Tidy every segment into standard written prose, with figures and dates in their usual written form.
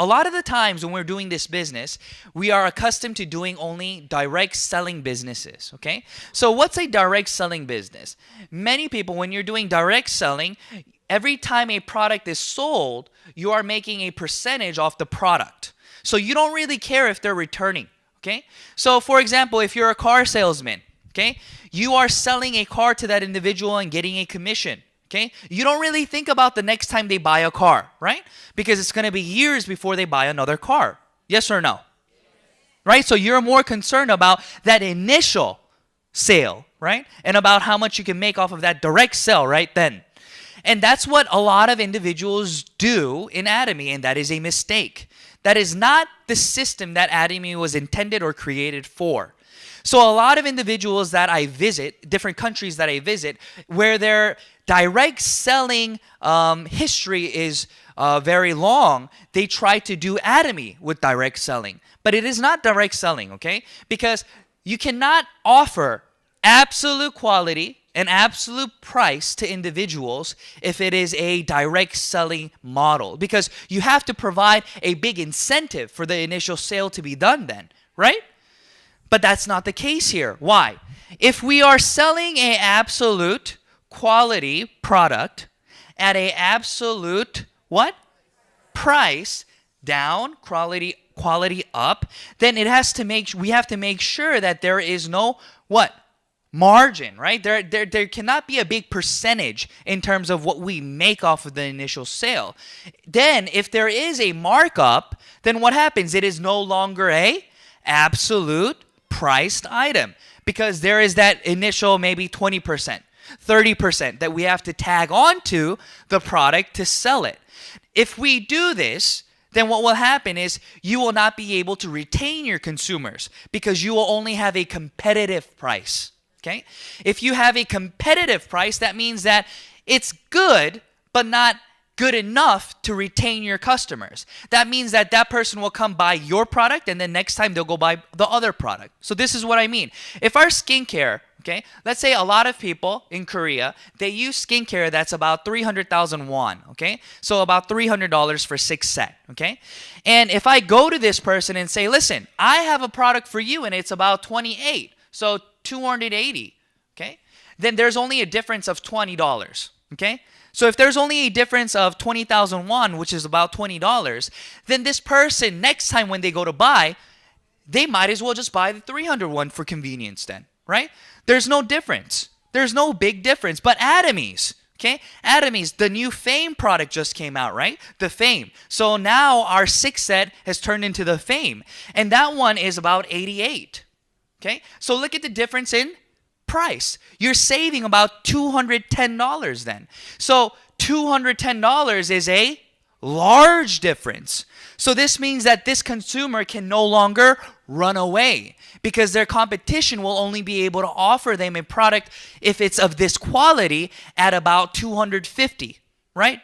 a lot of the times when we're doing this business, we are accustomed to doing only direct selling businesses, okay? So what's a direct selling business? Many people, when you're doing direct selling, every time a product is sold, you are making a percentage off the product. So you don't really care if they're returning, okay? So for example, if you're a car salesman, okay, you are selling a car to that individual and getting a commission. Okay? You don't really think about the next time they buy a car, right? Because it's going to be years before they buy another car. Yes or no? Right? So you're more concerned about that initial sale, right? And about how much you can make off of that direct sale right then. And that's what a lot of individuals do in Atomy, and that is a mistake. That is not the system that Atomy was intended or created for. So a lot of individuals that I visit, different countries that I visit, where their direct selling history is very long, they try to do Atomy with direct selling. But it is not direct selling, okay? Because you cannot offer absolute quality and absolute price to individuals if it is a direct selling model. Because you have to provide a big incentive for the initial sale to be done then, right? But that's not the case here. Why? If we are selling an absolute quality product at an absolute what? Price down, quality up, then it has to we have to make sure that there is no what? Margin, right? There cannot be a big percentage in terms of what we make off of the initial sale. Then if there is a markup, then what happens? It is no longer a absolute priced item because there is that initial maybe 20%, 30% that we have to tag onto the product to sell it. If we do this, then what will happen is you will not be able to retain your consumers because you will only have a competitive price. Okay? If you have a competitive price, that means that it's good, but not good enough to retain your customers. That means that that person will come buy your product and then next time they'll go buy the other product. So this is what I mean. If our skincare, okay, let's say a lot of people in Korea, they use skincare that's about 300,000 won, okay? So about $300 for 6 set, okay? And if I go to this person and say, listen, I have a product for you and it's about 28, so 280, okay? Then there's only a difference of $20, okay? So if there's only a difference of 20,000 won, which is about $20, then this person, next time when they go to buy, they might as well just buy the 300 won for convenience then, right? There's no difference. There's no big difference. But Atomy's, okay? Atomy's, the new Fame product just came out, right? The Fame. So now our 6 set has turned into the Fame. And that one is about 88, okay? So look at the difference in price. You're saving about $210 then. So $210 is a large difference. So this means that this consumer can no longer run away because their competition will only be able to offer them a product if it's of this quality at about 250, right?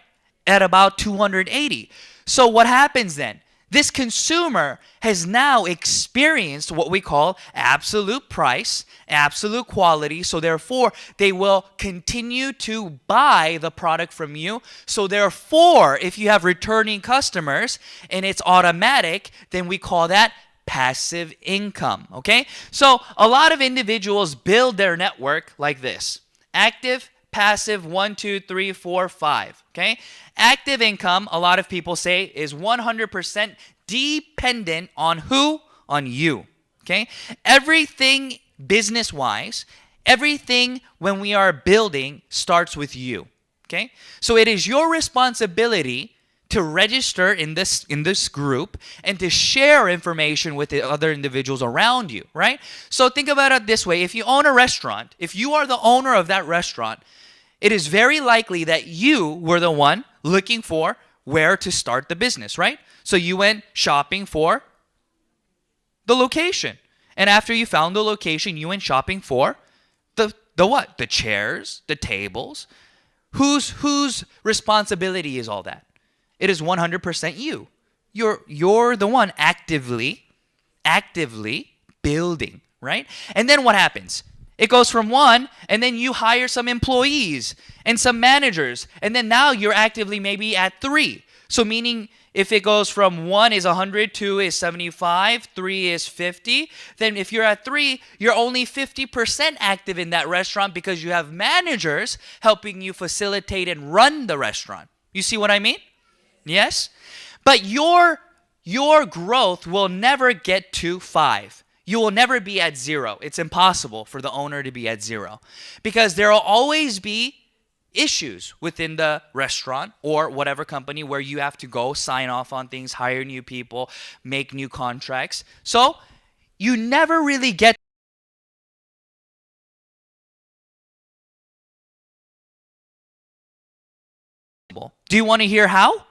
At about 280. So what happens then? This consumer has now experienced what we call absolute price, absolute quality. So therefore, they will continue to buy the product from you. So therefore, if you have returning customers and it's automatic, then we call that passive income, okay? So a lot of individuals build their network like this. Active, passive, 1, 2, 3, 4, 5, okay? Active income, a lot of people say, is 100% dependent on who? On you, okay? Everything business-wise, everything when we are building starts with you, okay? So it is your responsibility to register in this group and to share information with the other individuals around you, right? So think about it this way. If you own a restaurant, if you are the owner of that restaurant, it is very likely that you were the one looking for where to start the business, right? So you went shopping for the location. And after you found the location, you went shopping for the what? The chairs, the tables. Whose responsibility is all that? It is 100% you. You're the one actively building, right? And then what happens? It goes from 1, and then you hire some employees and some managers, and then now you're actively maybe at 3. So meaning if it goes from 1 is 100, 2 is 75, 3 is 50, then if you're at 3, you're only 50% active in that restaurant because you have managers helping you facilitate and run the restaurant. You see what I mean? Yes? But your growth will never get to 5. You will never be at 0. It's impossible for the owner to be at 0 because there will always be issues within the restaurant or whatever company where you have to go sign off on things, hire new people, make new contracts. So you never really get. Do you want to hear how?